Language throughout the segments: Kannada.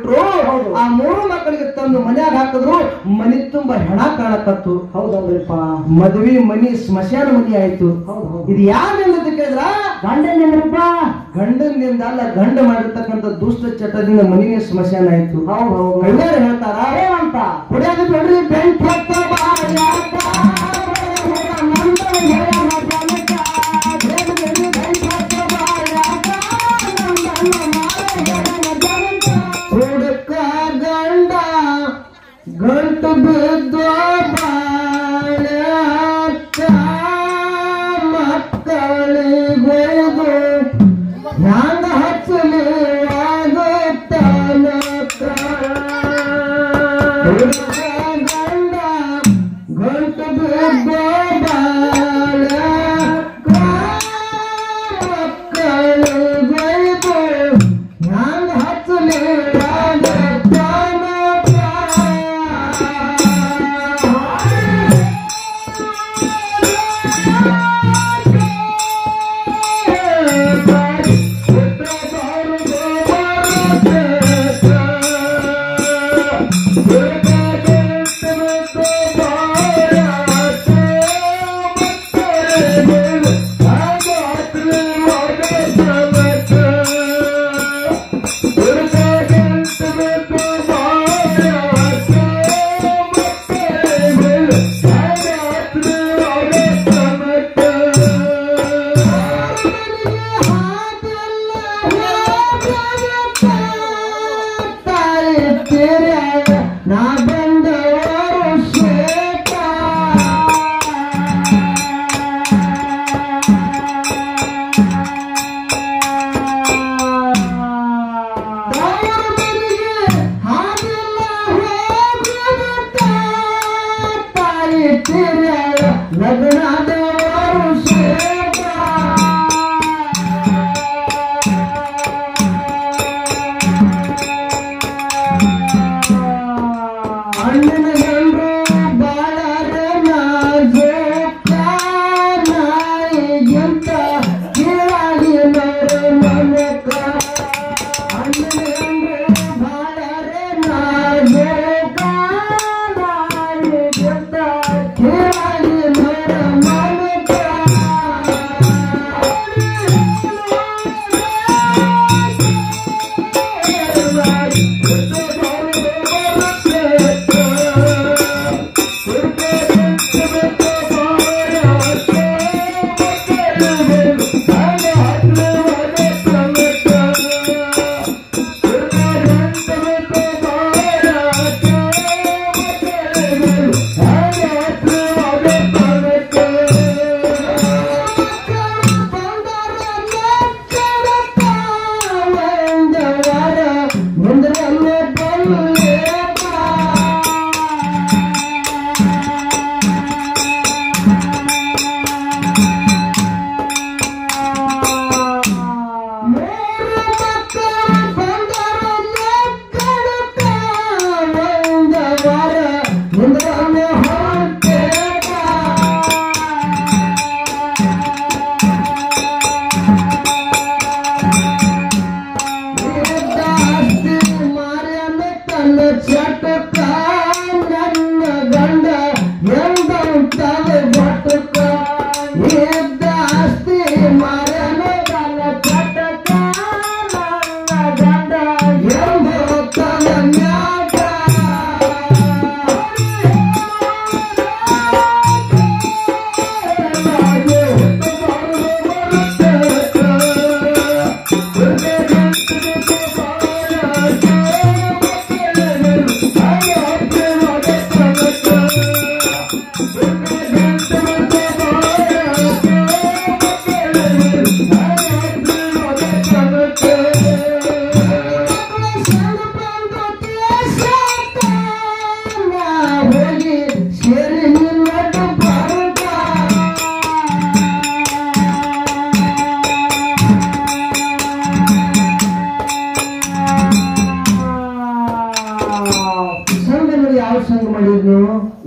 ಬಿಟ್ರು. ಆ 3 ಮಕ್ಕಳಿಗೆ ತಂದು ಮನ್ಯಾಗ ಹಾಕಿದ್ರು. ಮನಿ ತುಂಬಾ ಹೆಣ ಕಾಣಕತ್ತು. ಹೌದಲ್ರಿಪ್ಪ. ಮದ್ವಿ ಮನಿ ಸ್ಮಶಾನ ಮನಿ ಆಯ್ತು. ಇದು ಯಾರಿಂದ ಅಂತ ಕೇಳಿದ್ರ ಗಂಡನಿಂದ್ರಪ್ಪ. ಗಂಡನಿಂದ ಅಲ್ಲ, ಗಂಡ ಮಾಡಿರ್ತಕ್ಕಂಥ ದುಷ್ಟ ಚಟದಿಂದ ಮನಿನೇ ಸ್ಮಶಾನ ಆಯ್ತು. ಕಳ್ಳರು ಹೇಳ್ತಾರ ಏನಂತ? ಕುಡಿಯೋದು ಬಿಡ್ರಿ ಬೆಂಕಿ ಹತ್ತ ಹುಡುಕ ಗಂಡ ಗಂಟು ಬಿದ್ದು ಬಾಳ್ಯಾಕ ಮಕ್ಕಳಿಗೊಯ್ದು ಹ್ಯಾಂಗ ಹಚ್ಚಲಿ ಆಗುತ್ತಾನಕ. ಹುಡುಕ ಗಂಡ ಗಂಟು ಬಿದ್ದು ಬಾಳ್ಯಾಕ ಮಕ್ಕಳಿಗೊಯ್ದು ಹ್ಯಾಂಗ ಹಚ್ಚಲಿ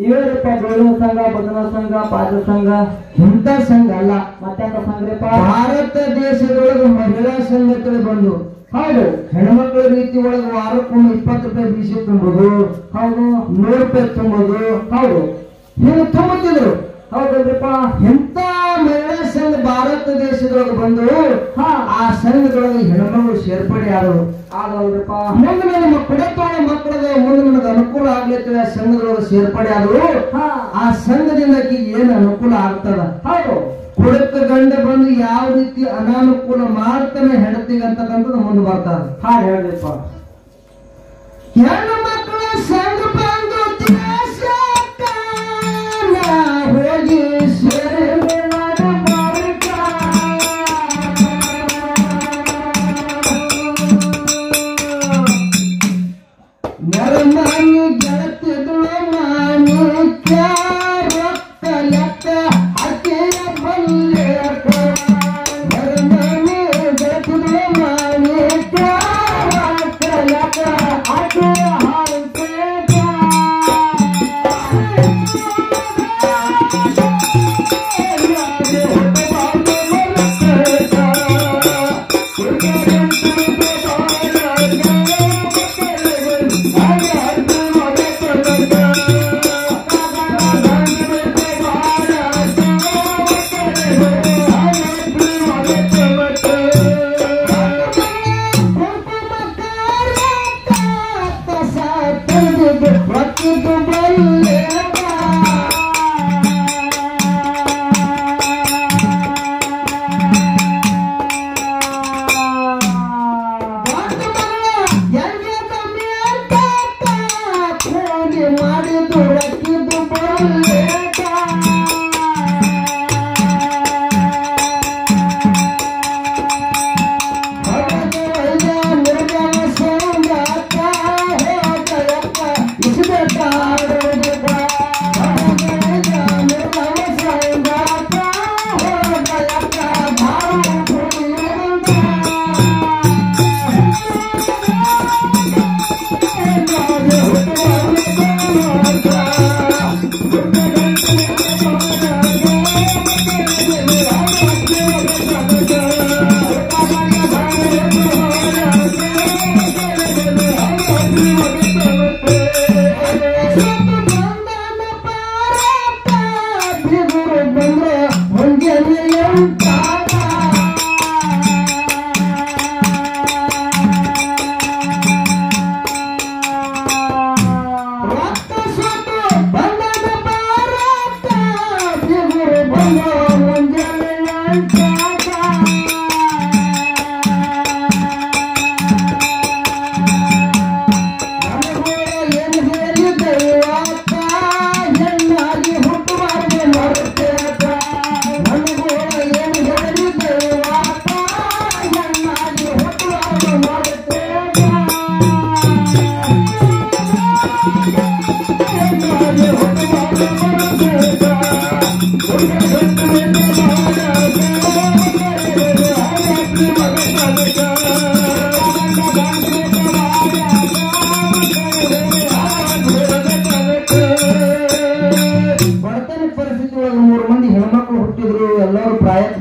ಇವೇನಪ್ಪ ಗೋವಿನ ಸಂಘ, ಭಜನಾ ಸಂಘ, ಪಾದ ಸಂಘ ಇಂಥ ಸಂಘ ಅಲ್ಲ. ಮತ್ತೆ ಸಂಘಪ್ಪ ಭಾರತ ದೇಶದೊಳಗೆ ಮಹಿಳಾ ಸಂಘಗಳು ಬಂದು ಹೌದು. ಹೆಣ್ಮಕ್ಳ ರೀತಿ ಒಳಗೆ ವಾರಕ್ಕೊಮ್ಮೆ 20 ರೂಪಾಯಿ ಬೀಸಿ ತುಂಬೋದು. ಹೌದು. 100 ರೂಪಾಯಿ ತುಂಬೋದು. ಹೌದು. ಹಿಂಗೆ ತುಂಬುತ್ತಿದ್ರು. ಹೌದಲ್ರಿಪ್ಪ. ಎಂತ ಮಹಿಳಾ ಸಂಘ ಭಾರತ ದೇಶದೊಳಗೆ ಬಂದು ಆ ಸಂಘದೊಳಗೆ ಹೆಣ್ಮಗಳು ಸೇರ್ಪಡೆ ಆದವು. ಆಗಲ್ರಿಪ್ಪ. ಮುಂದೆ ನಮ್ಮ ಕುಡತೋಳ ಮಕ್ಕಳದ ಮುಂದೆ ನನಗೆ ಅನುಕೂಲ ಆಗ್ಲಿಕ್ಕೆ ಆ ಸಂಘದೊಳಗೆ ಸೇರ್ಪಡೆ ಆದವು. ಆ ಸಂಘದಿಂದ ಏನು ಅನುಕೂಲ ಆಗ್ತದ. ಹೌದು. ಕುಡಕ ಗಂಡ ಬಂದು ಯಾವ ರೀತಿ ಅನಾನುಕೂಲ ಮಾಡ್ತಾನೆ ಹೆಂಡತಿಗೆ ಅಂತಕ್ಕಂಥದ್ದು ಮುಂದೆ ಬರ್ತಾರೆ. ಹಾಗೆ ಹೇಳ್ರಿಪ್ಪ. ಹೆಣ್ಣು ಮಕ್ಕಳ ಸಂಘ ಬಂದು ಹೋಗಿ ಸೇರಿ ನೆರಮಾನಿ ಗೆಳತಿಗಳು ಮಾನಿ ರೊಕ್ಕ ಲೆಕ್ಕ ಅಕ್ಕಿಯ ಬಲ್ಲೆಕ ನೆರಮಾನಿ ಗೆಳತಿಗಳು ಮಾನಿ ರೊಕ್ಕ ಲೆಕ್ಕ ಅಕ್ಕಿಯ ಹಾಲ್ಬೇಕ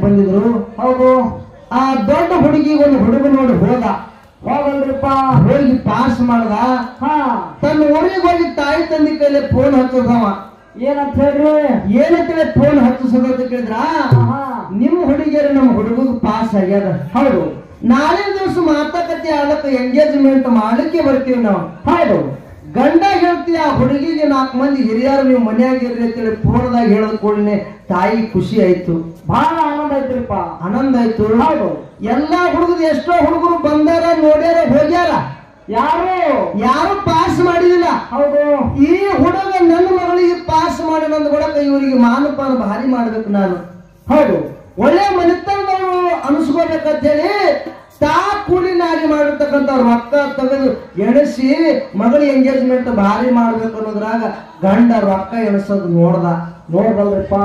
ಬಂದಿದ್ರು. ಹೌದು. ಆ ದೊಡ್ಡ ಹುಡುಗಿ ಒಂದು ಹುಡುಗ ನೋಡಿ ಹೋದ. ಹೋಗಲ್ರಿಪ್ಪ. ಹೋಗಿ ಪಾಸ್ ಮಾಡ್ದ. ತನ್ನ ಊರಿಗೆ ಹೋಗಿ ತಾಯಿ ತಂದೆ ಕೈಲಿ ಫೋನ್ ಹಚ್ಚದವ. ಏನಂತ ಹೇಳ್ರಿ? ಏನಂತೇಳಿ ಫೋನ್ ಹಚ್ಚಿಸೋದಂತ ಕೇಳಿದ್ರ, ನಿಮ್ಮ ಹುಡುಗಿಯರು ನಮ್ಮ ಹುಡುಗ ಪಾಸ್ ಆಗ್ಯದ. ಹೌದು. ನಾಳೆ ದಿವಸ ಮಾತುಕತೆ ಆಡಕ್ಕೆ ಎಂಗೇಜ್ಮೆಂಟ್ ಮಾಡ್ಲಿಕ್ಕೆ ಬರ್ತೀವಿ ನಾವು. ಹೌದು. ಗಂಡ ಹೇಳ್ತಿ ಆ ಹುಡುಗಿಗೆ 4 ಮಂದಿ ಹಿರಿಯರು ನೀವು ಮನೆಯಾಗಿರ್ರಿ ಅಂತೇಳಿ ಫೋನ್ದಾಗ ಹೇಳದ ಕೂಡಲೇ ತಾಯಿ ಖುಷಿ ಆಯ್ತು. ಬಹಳ ಆನಂದ ಆಯ್ತ್ರಿಪ್ಪ. ಆನಂದ ಆಯ್ತು. ಹೌದು. ಎಲ್ಲಾ ಹುಡುಗರು ಎಷ್ಟೋ ಹುಡುಗರು ಬಂದಾರ, ನೋಡ್ಯಾರ, ಹೋಗ್ಯಾರ. ಯಾರು ಪಾಸ್ ಮಾಡಿದಿಲ್ಲ. ಹೌದು. ಈ ಹುಡುಗ ನನ್ನ ಮಗಳಿಗೆ ಪಾಸ್ ಮಾಡಿ ನಂದು ಕೊಡಕ ಇವರಿಗೆ ಮಾನಪಾನ ಭಾರಿ ಮಾಡ್ಬೇಕು ನಾನು. ಹೌದು. ಒಳ್ಳೆ ಮನೆತನದವರು ಅನಿಸ್ಕೋಬೇಕಂತ ಹೇಳಿ ತಾ ಕೂಲಿ ನಾರಿ ಮಾಡಿರ್ತಕ್ಕಂಥ ರೊಕ್ಕ ತೆಗೆದು ಎಣಿಸಿ ಮಗಳ ಎಂಗೇಜ್ಮೆಂಟ್ ಭಾರಿ ಮಾಡ್ಬೇಕು ಅನ್ನೋದ್ರಾಗ ಗಂಡ ರೊಕ್ಕ ಎಣಿಸೋದು ನೋಡ್ದಲ್ರಿಪ್ಪ.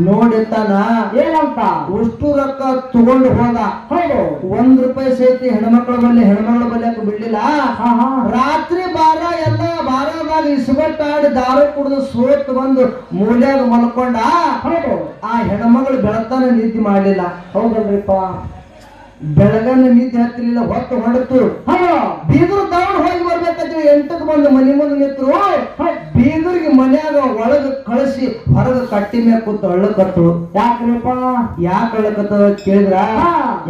ನೋಡಿತ್ತಾನ ಏನಂತ ಅಷ್ಟು ರೊಕ್ಕ ತಗೊಂಡು ಹೋದ. ಹೌದು. 1 ರೂಪಾಯಿ ಸಹಿತ ಹೆಣ್ಮಕ್ಳ ಬಲ್ಯಾಕ ಬಿಡ್ಲಿಲ್ಲ. ರಾತ್ರಿ ಎಲ್ಲ ಬಾರದಾಗ ಇಸ್ಬಟ್ಟಾಡಿ ದಾರು ಕುಡಿದು ಸೋತ್ ಬಂದು ಮೂಲ್ಯಾಗ ಮಲ್ಕೊಂಡ. ಹೌದು. ಆ ಹೆಣ್ಮಗಳು ಬೆಳತಾನ ನಿದ್ದೆ ಮಾಡ್ಲಿಲ್ಲ. ಹೌದಲ್ರಿಪ್ಪ. ಬೆಳಗನ್ನ ನಿದ್ದೆ ಹತ್ತಲಿಲ್ಲ, ಹೊತ್ತು ಹೊರತು ಬೀಗರು ತಗೊಂಡು ಹೋಗಿ ಬರ್ಬೇಕಾದ್ರೆ 8ಕ್ಕೆ ಬಂದು ಮನೆ ಮುಂದೆ ನಿಂತರು. ಬೀಗರಿಗೆ ಮನ್ಯಾಗ ಒಳಗ ಕಳಿಸಿ ಹೊರಗ ಕಟ್ಟಿ ಮ್ಯಾಗ ಕೂತು ಅಳ್ಳಕತ್ತು. ಯಾಕ್ರಿಪ್ಪ? ಯಾಕೆ ಅಳ್ಳಕತ್ತ ಕೇಳಿದ್ರ,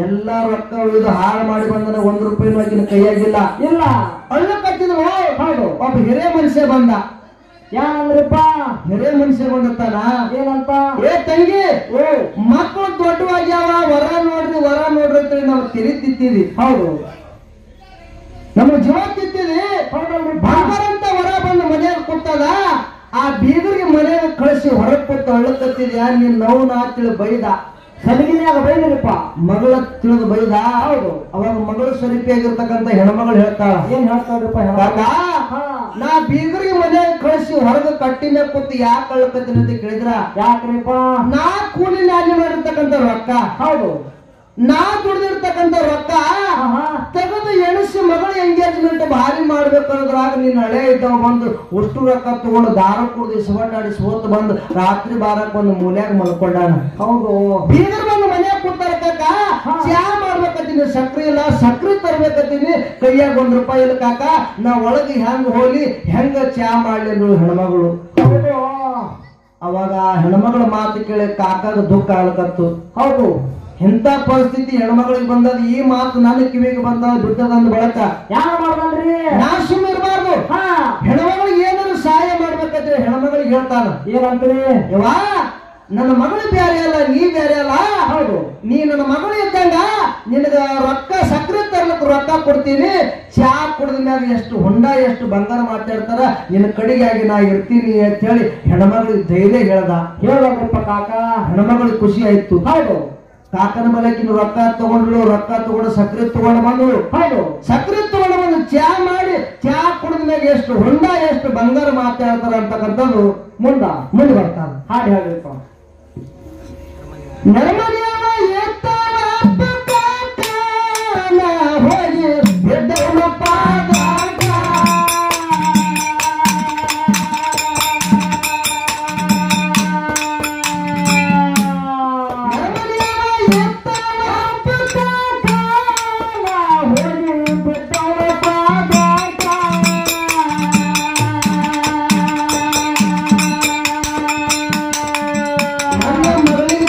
ಎಲ್ಲಾ ರೊಕ್ಕ ಉಳಿದು ಹಾಳು ಮಾಡಿ ಬಂದನ, 1 ರೂಪಾಯಿನೂ ಆಕಿನ ಕೈಯಾಗಿಲ್ಲ. ಇಲ್ಲ ಅಳ್ಳಕತ್ತಿದ್ರು. ಹೌದು. ಒಬ್ಬ ಹಿರೇ ಮನುಷ್ಯ ಬಂದ. ಏನಂದ್ರಿಪ್ಪ? ಹಿರೇ ಮನುಷ್ಯ ಬಂದತ್ತಾನ. ಏನಂತ? ಏ ತಂಗಿ, ಮಕ್ಕಳು ದೊಡ್ಡವಾಗ್ಯಾವ, ವರ ನೋಡ್ರಿ ವರ ನೋಡ್ರಿ ಅಂತ ನಾವು ತಿರುತ್ತಿದ್ದೀವಿ. ಹೌದು, ನಮ್ಮ ಜೀವ ತಿಂತೀವಿ. ಬಂಗಾರಂತ ವರ ಬಂದು ಮನೆಯಾಗ ಕೂತದ. ಆ ಬೀಗರಿಗೆ ಮನೆಯಾಗ ಕಳಿಸಿ ಹೊರಗೆ ಕೂತು ಅಳ್ಳಕತ್ತಿದ್ಯಾ, ನೀನ್ ನೋವು ನಾ ತಿಳಿ ಬೈದ. ಸಲಿಗಿನ್ಯಾಗ ಬೈದ್ರಿಪ್ಪ? ಮಗಳ ತಿಳಿದು ಬೈದ. ಹೌದು. ಅವಾಗ ಮಗಳು ಸ್ವರೂಪಿಯಾಗಿರ್ತಕ್ಕಂಥ ಹೆಣ್ಮಗಳು ಹೇಳ್ತಾಳ, ಏನ್ ಹೇಳ್ತಾಳ್ರಿಪ್ಪ? ನಾ ಬೀಗರಿಗೆ ಮನೆಯಾಗ ಕಳಿಸಿ ಹೊರಗೆ ಕಟ್ಟಿನ ಕೂತು ಯಾಕೆ ಅಳ್ಳಕತ್ತೀನಿ ಅಂತ ಕೇಳಿದ್ರ, ಯಾಕ್ರಿಪ್ಪ? ನಾ ಕೂಲಿ ನಾಲಿ ಮಾಡಿರ್ತಕ್ಕಂಥ ರೊಕ್ಕ, ಹೌದು, ನಾ ದುಡ್ದಿರ್ತಕ್ಕಂಥ ರೊಕ್ಕ ತೆಗೆದು ಎಣಿಸಿ ಮಗಳ ಎಂಗೇಜ್ಮೆಂಟ್ ಭಾರಿ ಮಾಡ್ಬೇಕಂದ್ರಾಗ ನೀನ್ ಹಳೆ ಇದ್ದಾವ ಬಂದು ಅಷ್ಟು ರೊಕ್ಕ ತಗೊಂಡು ದಾರ ಕುಡ್ದು ಸುಬಟಾಡಿ ಸೋತ್ ಬಂದು ರಾತ್ರಿ ಬಾರಕ್ ಒಂದು ಮೂಲ್ಯಾಗ ಮಲ್ಕೊಂಡಾನ. ಹೌದು. ಬೀಗರ್ ಬಂದು ಮನ್ಯಾಗ ಕೂತಾರ ಕಾಕ, ಚಾ ಮಾಡ್ಬೇಕತ್ತೀನಿ, ಸಕ್ರಿ ಇಲ್ಲ, ಸಕ್ರಿ ತರ್ಬೇಕತ್ತೀನಿ, ಕೈಯಾಗ 1 ರೂಪಾಯಿ ಇಲ್ಲ ಕಾಕ, ನಾ ಒಳಗೆ ಹೆಂಗ್ ಹೋಗಿ ಹೆಂಗ ಚಾ ಮಾಡ್ಲಿ ಅಂದ್ರು ಹೆಣ್ಮಗಳು. ಅವಾಗ ಹೆಣ್ಮಗಳ ಮಾತು ಕೇಳಿ ಕಾಕಾಗ ದುಃಖ ಆಗ್ಲಕತ್ತು. ಹೌದು, ಎಂತ ಪರಿಸ್ಥಿತಿ ಹೆಣ್ಮಗಳಿಗೆ ಬಂದದ, ಈ ಮಾತು ನನ್ನ ಕಿವಿಗೆ ಬಂದ ಬಿದ್ದದಂದ ಬಳಕ ಯಾರು ಮಾಡ್ದಲ್ರಿ? ನಾ ಸುಮ್ಮನೆ ಇರಬಾರ್ದು. ಹೆಣ್ಮಗಳಿಗೆ ಏನಾದ್ರು ಸಹಾಯ ಮಾಡ್ಬೇಕಂದ್ರೆ ಹೆಣ್ಮಗಳಿಗೆ ಹೇಳ್ತಾನ, ಏನಂತ್ರಿ? ಯವ್ವಾ ನನ್ನ ಮಗಳು ಬ್ಯಾರೆ ಅಲ್ಲ, ನೀ ಬ್ಯಾರೆ ಅಲ್ಲ. ಹೌದು, ನೀ ನನ್ನ ಮಗಳು ಇದ್ದಂಗ ನಿನಗ ರೊಕ್ಕ ಸಕ್ರೆ ತರ್ಲಕ್ ರೊಕ್ಕ ಕೊಡ್ತೀನಿ, ಚಾ ಕುಡಿದ ಮ್ಯಾಗ ಎಷ್ಟು ಹೊಂಡ ಎಷ್ಟು ಬಂಗಾರ ಮಾತಾಡ್ತಾರ, ನಿನ್ನ ಕಡೆಗಾಗಿ ನಾ ಇರ್ತೀನಿ ಅಂತ ಹೇಳಿ ಹೆಣ್ಮಗಳಿಗೆ ಧೈರ್ಯ ಹೇಳ್ದ. ಹೇಳ್ಬೇಕಪ್ಪ ಕಾಕ. ಹೆಣ್ಮಗಳಿಗೆ ಖುಷಿ ಆಯ್ತು. ಹೌದು, ಕಾಕನ ಬಲಕಿನ ರೊಕ್ಕ ತಗೊಂಡ್ರು, ರೊಕ್ಕ ತಗೊಂಡು ಸಕ್ರೆ ತಗೊಂಡು ಬಂದ್ರು. ಹೌದು, ಸಕ್ರೆ ತಗೊಂಡು ಬಂದು ಚಾ ಮಾಡಿ, ಚಾ ಕುಡಿದ ಮ್ಯಾಗ ಎಷ್ಟು ಹೊಂಡ ಎಷ್ಟು ಬಂಗಾರ ಮಾತಾಡ್ತಾರ ಅಂತಕ್ಕಂಥದ್ದು ಮುಂದೆ ಬರ್ತಾರ. ಹಾಗೆ ಹೇಳ್ರಿಪ್ಪ. ನರಮನೆಯವ ಎತ್ತಾವ ಅಪ್ಪನ ಹೋಗಿ ಎದ್ದವನ ಪಾದಾಟ. ನರಮನೆಯವ ಎತ್ತಾವ ಅಪ್ಪನ ಹೋಗಿ ಎದ್ದವನ ಪಾದಾಟ. ನನ್ನ ಮಗಳಿಗೆ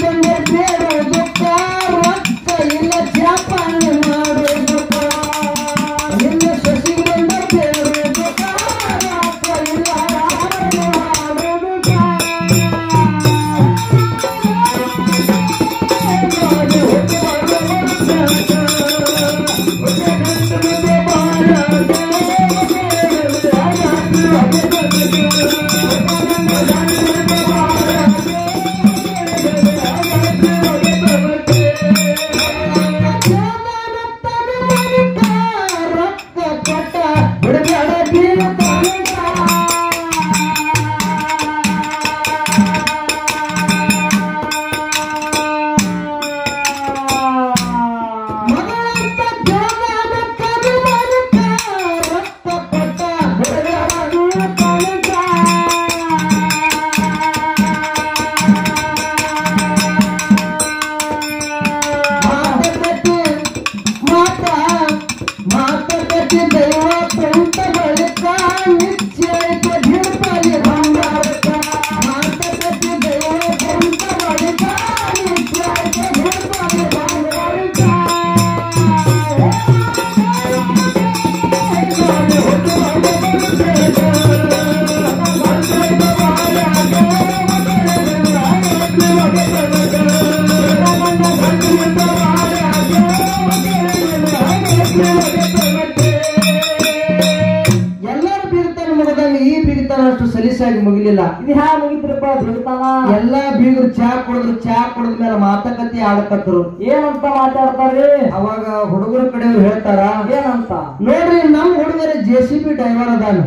ಸಲೀಸಾಗಿ ಮುಗಿಲಿಲ್ಲ. ಇದು ಹ್ಯಾ ಮುಗಿದ್ರಪ್ಪ ಬಿಡ್ತಾನ? ಎಲ್ಲಾ ಬೀಗರು ಚಾ ಕುಡಿದ್ರು, ಚಾ ಕುಡಿದ ಮೇಲೆ ಮಾತುಕತೆ ಆಡಕತ್ತರು. ಏನಂತ ಮಾತಾಡ್ತಾರ್ರಿ? ಅವಾಗ ಹುಡುಗರ ಕಡೆಯವ್ರು ಹೇಳ್ತಾರ, ಏನಂತ? ನೋಡ್ರಿ ನಮ್ ಹುಡುಗರ JCB ಡ್ರೈವರ್ ಅದಾನ.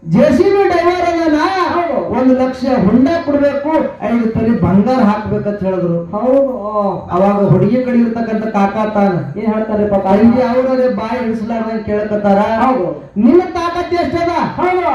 JCB ಡ್ರೈವರ್ ಅದಾನ, 1 ಲಕ್ಷ ಹುಂಡ ಕೊಡ್ಬೇಕು, 5 ತೊಲಿ ಬಂಗಾರ ಹಾಕ್ಬೇಕಂತ ಹೇಳಿದ್ರು. ಹೌದು. ಅವಾಗ ಹುಡುಗಿ ಕಡೆ ಇರ್ತಕ್ಕಂಥ ಕಾಕ ತಾನ ಏನ್ ಹೇಳ್ತಾರಪ್ಪ? ತಂಗಿ ಅವ್ರೇ ಬಾಯಿ ಹಿಡಿಸಲಾರ್ದಂಗ ಕೇಳಕತ್ತಾರ. ಹೌದು. ನಿನ್ನ ತಾಕತ್ ಎಷ್ಟದ? ಹೌದು.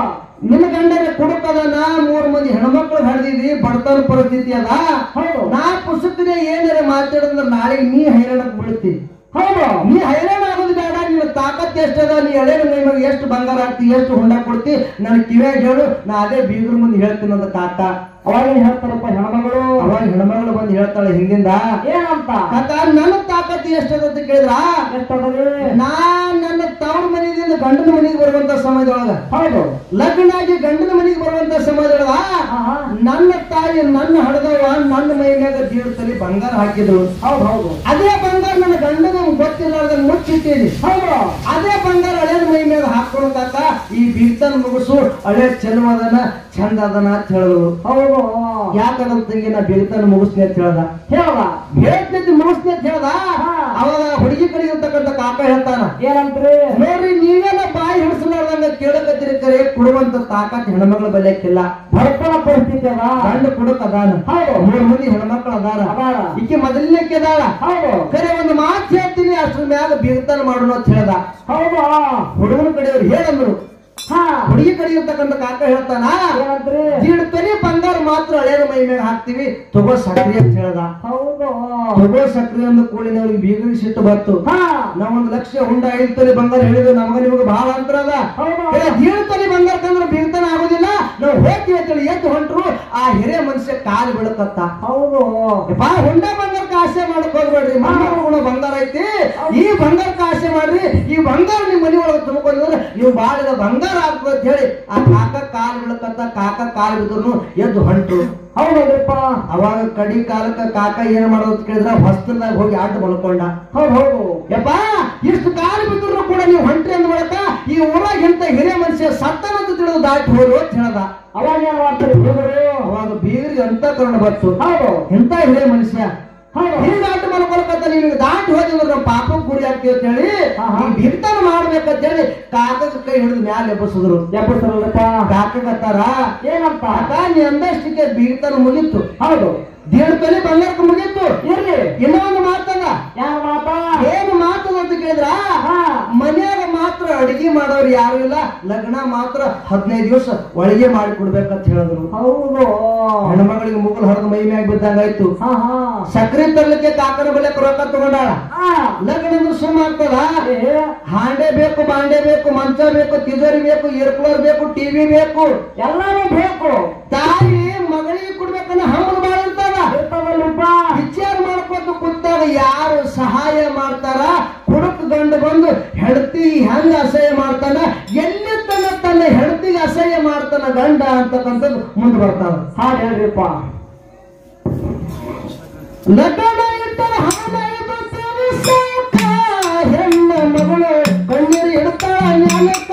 ನಿನ್ನ ಗಂಡನ ಕುಡುಕದನ 3 ಮಂದಿ ಹೆಣ್ಮಕ್ಳು ಹಡ್ದಿದಿ ಬಡತನ ಪರಿಸ್ಥಿತಿ ಅದ ಹೌದು ನಾ ಪುಸ್ತಕನೇ ಏನಾರ ಮಾತಾಡಿದ್ರೆ ನಾಳೆ ನೀ ಹೈರಾಣಕ್ಕೆ ಬೀಳ್ತಿ ಹೌದು ನೀ ಹೈರಾಣ ಆಗೋದು ಬೇಡ ನಿನ್ನ ತಾಕತ್ ಎಷ್ಟದ ನೀ ಎಳೆನ ಮೈ ಮ್ಯಾಗ ಎಷ್ಟು ಬಂಗಾರ ಹಾಕ್ತಿ ಎಷ್ಟು ಹುಂಡ ಕೊಡ್ತಿ ನನ್ ಕಿವ್ಯಾಗ ಹೇಳು ನಾ ಅದೇ ಬೀಗ್ರ ಮುಂದೆ ಹೇಳ್ತೀನಿ ಅಂತ ಕಾಕ ಅವಾಗ ಹೇಳ್ತಾರಪ್ಪ ಹೆಣ್ಮಗಳು ಅವಾಗ ಹೆಣ್ಮಗಳು ಬಂದು ಹೇಳ್ತಾಳೆ ಹಿಂದಿಂದ ಏನಂತ ಕಾಕ ನನ್ನ ತಾಕತ್ ಎಷ್ಟದ ಅಂತ ಕೇಳಿದ್ರ ಎಷ್ಟದರಿ ನನ್ನ ತವ್ರ ಮನೆಯಿಂದ ಗಂಡನ ಮನೆಗೆ ಬರುವಂತ ಸಮಯದೊಳಗ ಹೌದು ಲಗ್ನ ಆಗಿ ಗಂಡನ ಮನೆಗೆ ಬರುವಂತ ಸಮಯದೊಳಗ ನನ್ನ ತಾಯಿ ನನ್ನ ಹಡದವ ನನ್ನ ಮೈ ಮ್ಯಾಗ ಜೀಡ್ತಲ್ಲಿ ಬಂಗಾರ ಹಾಕಿದ್ರು ಹೌದು ಹೌದು ಅದೇ ಬಂಗಾರ ನನ್ನ ಗಂಡನ ಗೊತ್ತಿಲ್ಲಾರ್ದ ಮುಚ್ಚಿಟ್ಟಿನಿ ಹೌದು ಅದೇ ಬಂಗಾರ ಹಳೆಯ ಮೈ ಮ್ಯಾಗ ಹಾಕೊಳಕಾಕ ಈ ಬೀರ್ತನ ಮುಗಿಸು ಹಳೆ ಚೆಲುವದನ ಚಂದ ಅದನ ಅಂತ ಹೇಳಿದ್ರು ಹೌದು ಯಾಕಂದ್ರೆ ತಂಗಿ ನಾ ಬೀರ್ತನ ಮುಗಿಸ್ನಿ ಅಂತ ಹೇಳ್ದ ಹೇಳ್ತೈತಿ ಮುಗಿಸ್ನಿ ಅಂತ ಹೇಳ್ದ ಅವಾಗ ಹುಡುಗಿ ಕಡೆ ಇರ್ತಕ್ಕಂಥ ಕಾಕ ಹೇಳ್ತಾನ ಏನಂತ್ರಿ ನೋಡ್ರಿ ನೀವೆಲ್ಲ ಬಾಯಿ ಹಿಡಿಸಲಾರ್ದಂಗ ಕೇಳಕತ್ತಿರಿ ಕರೆ ಕೊಡುವಂತ ತಾಕತ್ ಹೆಣ್ಮಕ್ಳ ಬೆಲೆಕ್ಕಿಲ್ಲ ಬಡತನ ಪರಿಸ್ಥಿತಿ ಅದ ಗಂಡ ಕುಡುಕ್ ಅದಾನ ಹೌದು 3 ಮಂದಿ ಹೆಣ್ಮಕ್ಳು ಅದಾರ ಈಕೆ ಮೊದಲನೇಕ್ಕೆ ಅದಾಳ ಹೌದು ಕರೆ ಒಂದು ಮಾತು ಹೇಳ್ತೀನಿ ಅಷ್ಟ್ರ ಮ್ಯಾಗ ಬೀರ್ತನ ಮಾಡೋಣ ಅಂತ ಹೇಳ್ದ ಹೌದು ಹುಡುಗನ ಕಡೆಯವ್ರು ಹೇಳಂದ್ರು ಹುಡುಗಿ ಕಡೆ ಇರ್ತಕ್ಕಂಥ ಕಾಕ ಹೇಳ್ತಾನ ಏನಂತ್ರಿ ಜೀಡ್ ತೊಲಿ ಬಂಗಾರ ಮಾತ್ರ ಹಳೆಯ ಮೈ ಮ್ಯಾಗ ಹಾಕ್ತಿವಿ ತಗೋ ಸಕ್ರಿ ಅಂತ ಹೇಳ್ದ ಹೌದು ತಗೋ ಸಕ್ರಿ ಅಂದ ಕೂಡಿನವ್ರಿಗೆ ಬೀಗರಿಗೆ ಸಿಟ್ಟು ಬಂತು ನಾವ್ 1 ಲಕ್ಷ ಹುಂಡ 5 ತೊಲಿ ಬಂಗಾರ ಹೇಳಿದ್ರು ನಮಗ ನಿಮಗ ಬಹಳ ಅಂತರ ಅದ ಜೀಡ್ ತೊಲಿ ಬಂಗಾರ ತಂದ್ರೆ ಬೀರ್ತನ ಆಗೋದಿಲ್ಲ ನಾವು ಹೋಗ್ತೀವಿ ಅಂತೇಳಿ ಎದ್ದು ಹೊಂಟ್ರು ಆ ಹಿರಿಯ ಮನುಷ್ಯ ಕಾಲು ಬೀಳಕತ್ತ ಹೌದು ಬಾ ಹುಂಡ ಬಂಗಾರಕ್ಕೆ ಆಸೆ ಮಾಡಕ್ ಹೋಗ್ಬೇಡ್ರಿ ಮನೆ ಬಂಗಾರ ಐತಿ ಈ ಬಂಗಾರಕ್ಕೆ ಆಸೆ ಮಾಡ್ರಿ ಈ ಬಂಗಾರ ನಿಮ್ ಮನಿ ಒಳಗೆ ತುಂಬಿಕೊಂಡ್ರೆ ನೀವು ಬಾಳಿದ ಬಂಗಾರ ಆಗ್ತದೆ ಅಂತ ಹೇಳಿ ಆ ಕಾಕ ಕಾಲು ಬೀಳಕತ್ತ ಕಾಕ ಕಾಲು ಬಿದ್ರು ಎದ್ದು ಹೊಂಟ್ರು ಹೌದಪ್ಪ ಅವಾಗ ಕಡಿ ಕಾಲಕ್ಕ ಕಾಕ ಏನ್ ಮಾಡೋದು ಅಂತ ಕೇಳಿದ್ರ ಹೊಸ್ತದಾಗ ಹೋಗಿ ಆಟ ಮಲ್ಕೊಂಡ ಹೌದು ಯಪ್ಪ ಇಷ್ಟು ಕಾಲು ಬಿದ್ರು ಕೂಡ ನೀವು ಹೊಂಟ್ರಿ ಅಂದ ಬಳಕ ಈ ಊರಾಗ ಇಂತ ಹಿರಿಯ ಮನುಷ್ಯ ಸತ್ತನಂತ ತಿಳಿದು ದಾಟಿ ಹೋರು ಅಂತ ಹೇಳ್ದ ಅವಾಗ ಏನ್ ಮಾಡ್ತಾರೆ ಹುಡುಗರು ಅವಾಗ ಬೀಗರಿಗೆ ಅಂತ ಕರ್ಣ ಬತ್ತು ಹೌದು ಇಂತ ಹಿರಿಯ ಮನುಷ್ಯ ಹಿಂಗ ಆಟ ಮಾಡ್ಕೊಳಕತ್ತ ನಿಮ್ಗೆ ದಾಟಿ ಹೋದ್ರೆ ನಮ್ಮ ಪಾಪ ಗುರಿ ಆಗ್ತೀವಿ ಅಂತ ಹೇಳಿ ಬಿರ್ತನ ಮಾಡ್ಬೇಕಂತ ಹೇಳಿ ಕಾಕದ ಕೈ ಹಿಡಿದು ಮ್ಯಾಲ ಎಬ್ಬಸಿದ್ರು ಎಬ್ಬಸರಲ್ಲಪ್ಪ ಕಾಕತ್ತಾರ ಏನಂತ ಕಾಕ ನೀ ಅಂದಷ್ಟಕ್ಕೆ ಬೀರ್ತನ ಮುಗಿತ್ತು ಹೌದು 1.5 ತೊಲಿ ಬಂಗಾರಕ್ಕೆ ಮುಗಿತ್ತು ಇರ್ಲಿ ಇನ್ನೊಂದು ಮಾತದ ಯಾವ ಮಾತಾ ಏನು ಮಾತದ ಅಂತ ಕೇಳಿದ್ರ ಮನ್ಯಾಗ ಮಾತ್ರ ಅಡಿಗೆ ಮಾಡೋರು ಯಾರು ಇಲ್ಲ ಲಗ್ನ ಮಾತ್ರ 15 ದಿವಸ ಒಳಗೆ ಮಾಡಿ ಕೊಡ್ಬೇಕಂತ ಹೇಳಿದ್ರು ಹೌದು ಹೆಣ್ಮಗಳಿಗೆ ಮುಗುಲ್ ಹೊಡೆದ ಮೈ ಮ್ಯಾಗ ಬಿದ್ದಂಗಾಯ್ತು ಸಕ್ರೆ ತರ್ಲಿಕ್ಕೆ ಕಾಕನ ಬೆಲೆ ರೊಕ್ಕ ತಗೊಂಡಾಳ ಲಗ್ನ ಸುಮ್ಮ ಆಗ್ತದ ಹಾಂಡೆ ಬೇಕು ಬಾಂಡೆ ಬೇಕು ಮಂಚ ಬೇಕು ತಿಜೋರಿ ಬೇಕು ಏರ್ ಕೂಲರ್ ಬೇಕು ಟಿವಿ ಬೇಕು ಎಲ್ಲಾನು ಬೇಕು ತಾಯಿ ಮಗಳಿಗೆ ಕೊಡ್ಬೇಕನ್ನ ಹಂಗ ಮಾಡಿರ್ತಾರ ವಿಚಾರ ಮಾಡ್ಕೊಂಡು ಕುಂತಾಗ ಯಾರು ಸಹಾಯ ಮಾಡ್ತಾರ ಕುಡುಕ್ ಗಂಡು ಬಂದು ಹೆಂಡತಿ ಹೆಂಗ ಅಸಹ್ಯ ಮಾಡ್ತಾನ ಎಲ್ಲಿ ತನ್ನ ಹೆಂಡತಿಗೆ ಅಸಹ್ಯ ಮಾಡ್ತಾನ ಗಂಡ ಅಂತಕ್ಕಂಥದ್ದು ಮುಂದೆ ಬರ್ತಾವ ಹಾಗೆ ಹೇಳ್ರಿಪ್ಪ ಲಗ್ನ ಇಟ್ಟರೆ ಹಾನ ಇಡುತ್ತೇವೆ ಸಾಕ ಹೆಣ್ಣ ಮಗಳು ಕಣ್ಣೀರು ಇಡ್ತಾಳ ಜ್ಞಾನಕ್ಕ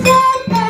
ಸಾಕ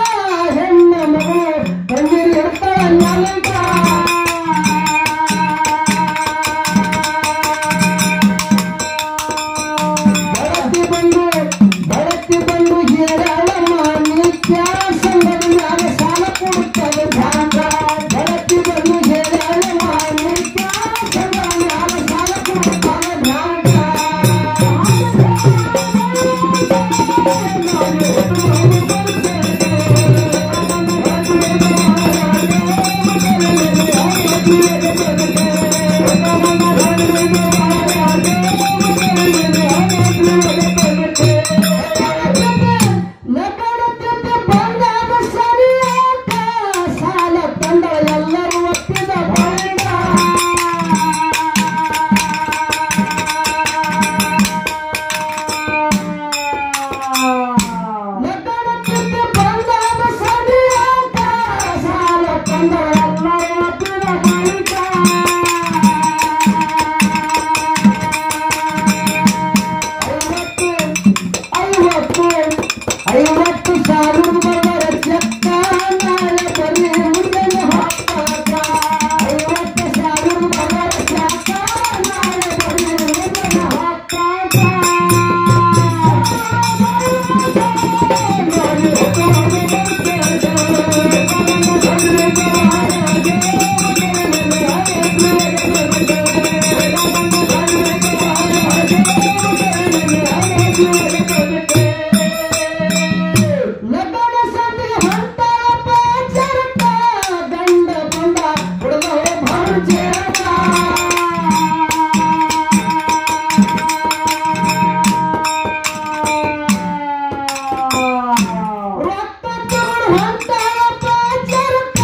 ಹೊಂಟಾಳ ಪಾಚರಕ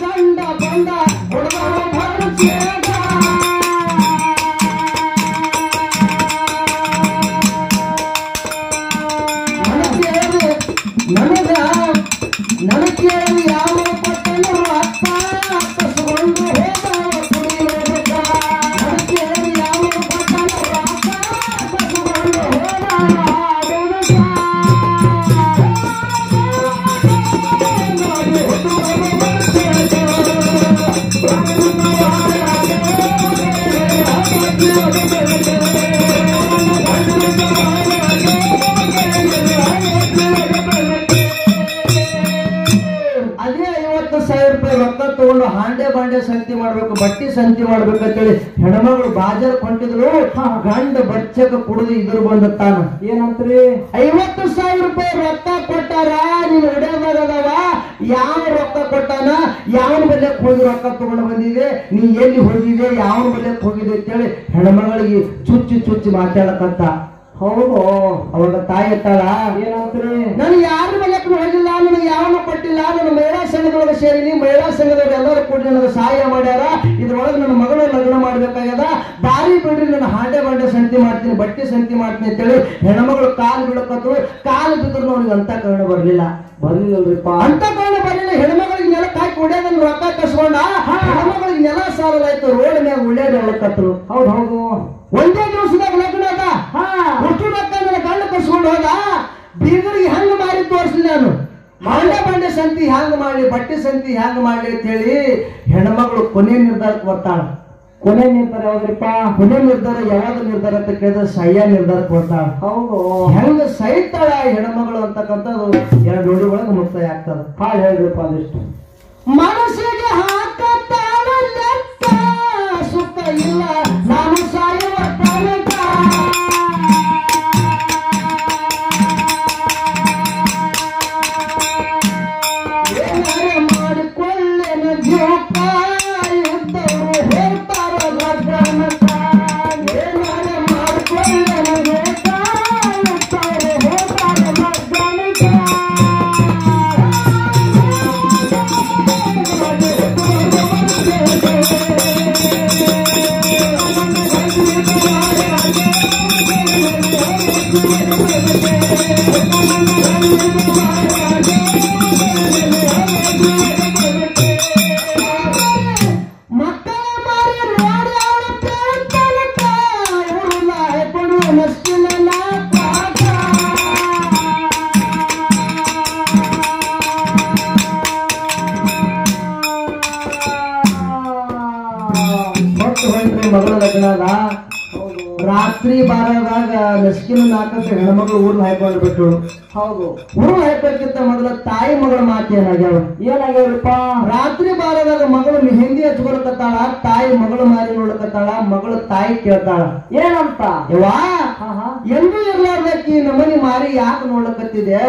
ಕಂಡ ಬಂದ ಹುಡುಗರು ಭರಚೇಗ ನನಗೆ ಯಾವ ಪಟ್ಟನು ಅಪ್ಪ ಅಪ್ಪಸ್ಕೊಂಡು ಹೋದವ ಕುಡಿಯೋದಕ್ಕ ನನಗೆ ಯಾವ ಪಟ್ಟನು ಅಪ್ಪ ಅಪ್ಪಸ್ಕೊಂಡು ಹೋದವ ಆಡೋದಕ್ಕ ಅದೇ 50,000 ರೂಪಾಯಿ ರೊಕ್ಕ ತಗೊಂಡು ಹಾಂಡೆ ಬಾಂಡೆ ಸಂತಿ ಮಾಡ್ಬೇಕು ಬಟ್ಟಿ ಸಂತಿ ಮಾಡ್ಬೇಕಂತೇಳಿ ಹೆಣ್ಮಗಳು ಬಾಜಾರ್ ಕೊಂಟಿದ್ರು ಗಂಡ ಬಚ್ಚಕ ಕುಡಿದು ಇದ್ರ ಬಂದತ್ತಾನ ಏನಂತ್ರಿ 50,000 ರೂಪಾಯಿ ರೊಕ್ಕ ಕೊಟ್ಟಾರ ನೀನು ಹೊಡೆಯದಾಗದವ ಯಾವ ರೊಕ್ಕ ಕೊಟ್ಟಾನ ಯಾವನ ಬಲ್ಯಕ್ ಹೋಗಿ ರೊಕ್ಕ ತಗೊಂಡು ಬಂದಿದೆ ನೀ ಎಲ್ಲಿ ಹೋಗಿದೆ ಯಾವನ ಬಲ್ಯಕ್ ಹೋಗಿದೆ ಅಂತೇಳಿ ಹೆಣ್ಮಗಳಿಗೆ ಚುಚ್ಚಿ ಚುಚ್ಚಿ ಮಾತಾಡಕಂತ ಹೌದು ಅವಾಗ ತಾಯಿ ಇರ್ತಾಳ ಏನಂತ್ರಿ ನಾನು ಯಾರ ಬಲ್ಯಕ್ ಹೋಗಿಲ್ಲ ನನಗೆ ಯಾವನು ಕೊಟ್ಟಿಲ್ಲ ನನ್ನ ಮಹಿಳಾ ಸಂಘದೊಳಗೆ ಸೇರಿನಿ ಮಹಿಳಾ ಸಂಘದವ್ರು ಎಲ್ಲರೂ ಕೂಡಿ ನನಗೆ ಸಹಾಯ ಮಾಡ್ಯಾರ ಇದ್ರೊಳಗೆ ನನ್ನ ಮಗಳ ಲಗ್ನ ಮಾಡ್ಬೇಕಾಗ್ಯದ ದಾರಿ ಬಿಡ್ರಿ ನಾನು ಹಾಂಡೆ ಬಾಂಡೆ ಸಂತಿ ಮಾಡ್ತೀನಿ ಬಟ್ಟೆ ಸಂತಿ ಮಾಡ್ತೀನಿ ಅಂತೇಳಿ ಹೆಣ್ಮಗಳು ಕಾಲು ಬೀಳಕತ್ತು ಕಾಲು ಬಿದ್ರು ಅವ್ನಿಗೆ ಅಂತ ಕಾರಣ ಬರ್ಲಿಲ್ಲ ಬರ್ಲಿಲ್ಲಲ್ರಿಪ್ಪ ಅಂತ ಕಾರಣ ಬರ್ಲಿಲ್ಲ ಹೆಣ್ಮಗಳಿಗೆ ನೆಲಕ್ಕೆ ಹಾಕಿ ಹೊಡ್ಯಾದನ್ನ ರೊಕ್ಕ ಕಸ್ಕೊಂಡ ಹೆಣ್ಮಗಳಿಗೆ ನೆಲ ಸಾಲಲಾಯ್ತು ರೋಡ್ ಮ್ಯಾಗ ಉಳ್ಳೇದು ಹೇಳಕತ್ರು ಹೌದು ಹೌದು ಒಂದೇ ದಿವಸದಾಗ ಲಗ್ನ ಅದ ಅಷ್ಟು ರೊಕ್ಕ ನನ್ನ ಗಂಡ ಕಸ್ಕೊಂಡು ಹೋದ ಬೀಗರಿಗೆ ಹೆಂಗ ಮಾರಿ ತೋರಿಸ್ಲಿ ನಾನು ಹಾಂಡೆ ಬಾಂಡೆ ಸಂತಿ ಹ್ಯಾಂಗ ಮಾಡ್ಲಿ ಬಟ್ಟೆ ಸಂತಿ ಹ್ಯಾಂಗ ಮಾಡ್ಲಿ ಅಂತ ಹೇಳಿ ಹೆಣ್ಮಗಳು ಕೊನೆ ನಿರ್ಧಾರಕ್ಕೆ ಬರ್ತಾಳ ಕೊನೆ ನಿರ್ಧಾರ ಯಾವ್ದ್ರಿಪ್ಪ ಕೊನೆ ನಿರ್ಧಾರ ಯಾವಾಗ ನಿರ್ಧಾರ ಅಂತ ಕೇಳಿದ್ರೆ ಸಹ್ಯ ನಿರ್ಧಾರಕ್ಕೆ ಬರ್ತಾಳ ಹೌದು ಹೆಂಗ ಸಹಿತಾಳ ಹೆಣ್ಮಗಳು ಅಂತಕ್ಕಂಥದ್ದು 2 ನುಡಿ ಒಳಗೆ ಮುಕ್ತಾಯ ಆಗ್ತದ ಹಾಳು ಹೇಳ್ರಿಪ್ಪ ಅದಿಷ್ಟು ಮನಸ್ಸಿಗೆ ಹಾಕತ್ತಾಳ ಲೆಕ್ಕ ಸುಖ ಇಲ್ಲ ನಾನು ಸಾಯುವ ತನಕ ಏನಾರೆ ಮಾಡಿಕೊಳ್ಳೆನ ಜೀವಕ ಇದ್ದವರು ಹೇಳ್ತಾರ ಲಗ್ನಕ ಏನಾರೆ ಮಾಡಿಕೊಳ್ಳೆನ ಜೀವಕ ಇದ್ದವರು ಹೇಳ್ತಾರ ಲಗ್ನಕ ಮಕ್ಕಳ ಮಾರಿ ನೋಡಿ ಅವಳು ತನಕ ಇವ್ರನ್ನ ಹೆಕೊಂಡು ನಸ್ತಿನ ಪಾಠ ಹೊತ್ತು ಹೊಂಟ್ರಿ ಮಗಳ ಲಗ್ನ ಅದ ರಾತ್ರಿ ಬಾರದಾಗ ನಸ್ಕಿನ ನಾಲ್ಕಕ್ಕೆ ಹೆಣ್ಮಗಳು ಊರ್ನ ಹಾಕೊಂಡು ಬಿಟ್ಟು ಹೌದು ಊರ್ನ ಹಾಕೋಕ್ಕಿಂತ ಮೊದಲ ತಾಯಿ ಮಗಳ ಮಾತು ಏನಾಗ್ಯಾವ ಏನಾಗ್ಯಾವ್ರಿಪ್ಪ ರಾತ್ರಿ ಬಾರದಾಗ ಮಗಳು ಮೆಹಂದಿ ಹಚ್ಕೊಳಕತ್ತಾಳ ತಾಯಿ ಮಗಳು ಮಾರಿ ನೋಡಕತ್ತಾಳ ಮಗಳು ತಾಯಿ ಕೇಳ್ತಾಳ ಏನಂತ ಯವ್ವಾ ಹಾ ಹಾ ಎಂದೂ ಇರ್ಲಾರ್ದಕ್ಕಿ ನಮ್ಮನಿ ಮಾರಿ ಯಾಕೆ ನೋಡ್ಲಕತ್ತಿದೆ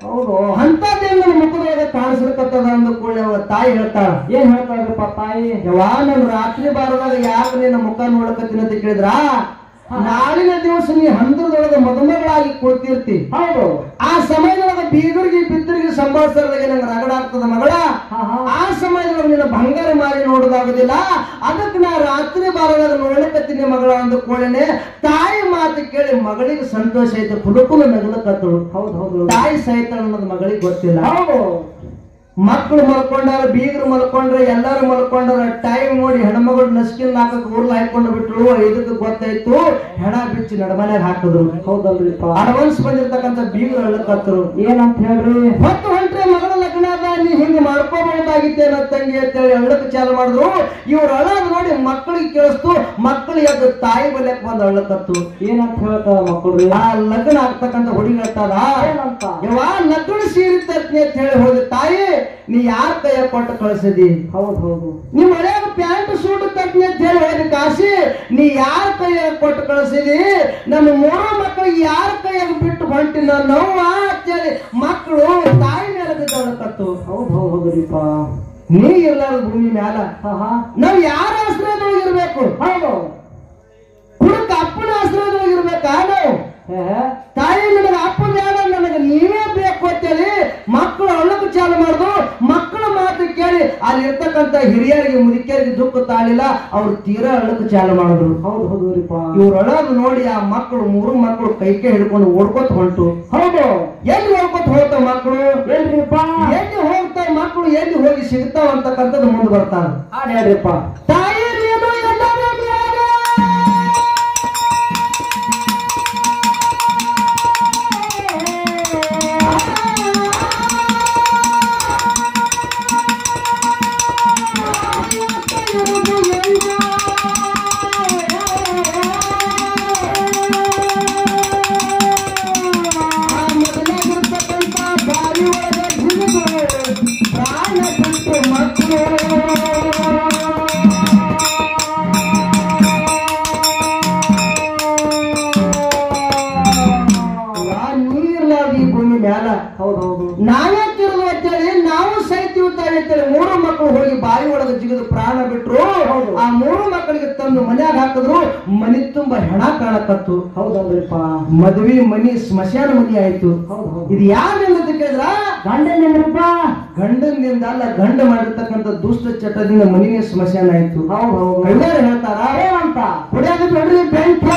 ಹೌದು ಅಂತದೇನು ನನ್ನ ಮುಖದೊಳಗೆ ಕಾಣಿಸ್ಲಿಕತ್ತದ ಅಂದ ಕೂಡಲೇ ಅವ ತಾಯಿ ಹೇಳ್ತಾಳ ಏನ್ ಹೇಳ್ತಾಳ್ರಿಪ್ಪ ತಾಯಿ ಯವ್ವಾ ನಾನು ರಾತ್ರಿ ಬಾರದಾಗ ಯಾಕೆ ನಿನ್ನ ಮುಖ ನೋಡ್ಲಕತ್ತೀನಿ ಅಂತ ಕೇಳಿದ್ರ ನಾಳಿನ ದಿವಸ ನೀ ಹಂದ್ರದೊಳಗೆ ಮದುಮಗಳಾಗಿ ಕೊಡ್ತಿರ್ತಿ ಹೌದು ಆ ಸಮಯದೊಳಗೆ ಬೀಗರಿಗೆ ಬಿದ್ದರಿಗೆ ಸಂಭಾಷಣೆಗೆ ನಂಗೆ ರಗಡ ಆಗ್ತದ ಮಗಳ ಆ ಸಮಯದೊಳಗೆ ನಿನ್ನ ಬಂಗಾರ ಮಾರಿ ನೋಡೋದಾಗುದಿಲ್ಲ ಅದಕ್ಕೆ ನಾ ರಾತ್ರಿ ಬಾರದಾಗ ನೋಡ್ಲಕತ್ತೀನಿ ಮಗಳ ಅಂದ ಕೂಡಲೇ ತಾಯಿ ಮಾತು ಕೇಳಿ ಮಗಳಿಗೆ ಸಂತೋಷ ಐತೆ ಕುಲುಕುಲು ನಗಲಕತ್ತಳು ಹೌದು ಹೌದು ತಾಯಿ ಸಹಿತ ಅನ್ನೋದು ಮಗಳಿಗೆ ಗೊತ್ತಿಲ್ಲ ಹೌದು ಮಕ್ಕಳು ಮಲ್ಕೊಂಡಾರ ಬೀಗರು ಮಲ್ಕೊಂಡ್ರೆ ಎಲ್ಲಾರು ಮಲ್ಕೊಂಡಾರ ಟೈಮ್ ನೋಡಿ ಹೆಣ್ಮಗಳು ನಸ್ಕಿನ್ ಹಾಕಕ್ ಊರ್ಲ ಹಾಕೊಂಡು ಬಿಟ್ರು ಇದಕ್ಕೆ ಗೊತ್ತಾಯ್ತು ಹೆಣ ಬಿಚ್ಚಿ ನಡಮನೆಯಾಗ ಹಾಕಿದ್ರು ಹೌದಲ್ರಿಪ್ಪ ಅಡ್ವಾನ್ಸ್ ಬಂದಿರ್ತಕ್ಕಂಥ ಬೀಗರು ಹೇಳಕತ್ತರು ಏನಂತ ಹೇಳ್ರಿ ಹೊತ್ತು ಹೊಂಟ್ರೆ ಮಗಳ ಲಗ್ನ ಅದ ನೀ ಹಿಂಗ್ ಮಾಡ್ಕೋಬಹುದಾಗಿತ್ತೇನ ತಂಗಿ ಅಂತೇಳಿ ಅಳ್ಳಕ್ ಚಾಲು ಮಾಡಿದ್ರು ಇವ್ರ ಅಳದ್ ನೋಡಿ ಮಕ್ಕಳಿಗೆ ಕೇಳಿಸ್ತು ಮಕ್ಕಳು ಎದ್ದು ತಾಯಿ ಬಲ್ಯಕ್ ಬಂದ್ ಅಳ್ಳಕತ್ತು ಏನಂತ ಹೇಳ್ತಾರ ಮಕ್ಕಳು ಆ ಲಗ್ನ ಆಗ್ತಕ್ಕಂಥ ಹುಡುಗಿ ಹೇಳ್ತಾರ ಏನಂತ ಯವ್ವಾ ಲಗ್ನ ಸೀರೆ ತರ್ತೀನಿ ಅಂತ ಹೇಳಿ ಹೋದ ತಾಯಿ ನೀ ಯಾರ ಕೈಯ ಕೊಟ್ಟು ಕಳ್ಸಿದಿ ಹೌದು ಹೌದು ನಿಮ್ ಮನ್ಯಾಗ ಪ್ಯಾಂಟ್ ಸೂಟ್ ತರ್ತೀನಿ ಅಂತ ಹೇಳಿ ಹೋದ ಕಾಶಿ ನೀ ಯಾರ ಕೈಯಾಗ ಕೊಟ್ಟು ಕಳ್ಸಿದಿ ನಮ್ಮ 3 ಮಕ್ಕಳಿಗೆ ಯಾರ ಕೈಯಾಗ ಬಿಟ್ಟು ಹೊಂಟಿ ನೋವ ಅಂತೇಳಿ ಮಕ್ಕಳು ತಾಯಿ ಮೇಲೆ ಬಿದ್ದೊಳಕತ್ತು ಹೌದು ಹೌದು ಹೌದ್ರಿಪ್ಪ ನೀ ಇರ್ಲಾರ ಭೂಮಿ ಮ್ಯಾಲ ನಾವ್ ಯಾರ ಆಶ್ರಯದೊಳಗಿರ್ಬೇಕು ಹೌದು ಕುಡುಕ ಅಪ್ಪನ ಆಶ್ರಯದೊಳಗಿರ್ಬೇಕಾ ನಾವು ತಾಯಿ ನನಗೆ ಅಪ್ಪ ಬೇಡ ನನಗೆ ನೀವೇ ಬೇಕು ಅಂತೇಳಿ ಮಕ್ಕಳು ಅಳ್ಳಕ್ಕೆ ಚಾಲು ಮಾಡುದು. ಮಕ್ಕಳ ಮಾತು ಕೇಳಿ ಅಲ್ಲಿ ಇರ್ತಕ್ಕಂತ ಹಿರಿಯರಿಗೆ ಮುದುಕಿಯರಿಗೆ ದುಃಖ ತಾಳಿಲ್ಲ, ಅವ್ರು ತೀರಾ ಅಳ್ಳಕ್ಕೆ ಚಾಲು ಮಾಡಿದ್ರು. ಹೌದು ಹೌದ್ರಿಪ್ಪ. ಇವ್ರ ಅಳದು ನೋಡಿ ಆ ಮಕ್ಕಳು 3 ಮಕ್ಕಳು ಕೈಕೆ ಹಿಡ್ಕೊಂಡು ಓಡ್ಕೊತ ಹೊಂಟು. ಹೌದು. ಎಲ್ಲಿ ಓಡ್ಕೊತ ಹೋಗ್ತಾವ ಮಕ್ಕಳು? ಎಲ್ರಿಪ್ಪ? ಎಲ್ಲಿ ಹೋಗ್ತಾವ ಮಕ್ಕಳು, ಎಲ್ಲಿ ಹೋಗಿ ಸಿಗ್ತಾವ ಅಂತಕ್ಕಂಥದ್ದು ಮುಂದೆ ಬರ್ತಾನ. ಹಾಡು ಹೇಳ್ರಿಪ್ಪ. ತಾಯಿ ನೀನು ಎಲ್ಲರ ಮೇಲೆ ನಾವೇ ತಿರುದು ಅಂತೇಳಿ ನಾವು ಸೈತೀವಿ ಅಂತೇಳಿ 3 ಮಕ್ಕಳು ಹೋಗಿ ಬಾಯಿ ಒಳಗೆ ಜಿಗಿದು ಪ್ರಾಣ ಬಿಟ್ರು. ಆ 3 ಮಕ್ಕಳಿಗೆ ತಂದು ಮನ್ಯಾಗ ಹಾಕಿದ್ರು. ಮನಿ ತುಂಬಾ ಹೆಣ ಕಾಣಕತ್ತು. ಹೌದಲ್ರಿಪ್ಪ. ಮದ್ವಿ ಮನಿ ಸ್ಮಶಾನ ಮನಿ ಆಯ್ತು. ಇದು ಯಾರಿಂದ ಅಂತ ಕೇಳಿದ್ರ ಗಂಡನಿಂದ್ರಿಪ್ಪ. ಗಂಡನಿಂದ ಅಲ್ಲ, ಗಂಡ ಮಾಡಿರ್ತಕ್ಕಂಥ ದುಷ್ಟ ಚಟದಿಂದ ಮನಿನೇ ಸ್ಮಶಾನ ಆಯ್ತು. ಹೌದು. ಕೈಯಾರ ಹೇಳ್ತಾರ ಏನಂತ? ಹೊಡ್ಯಾಗ ನೋಡ್ರಿ ಬೆಂಕಿ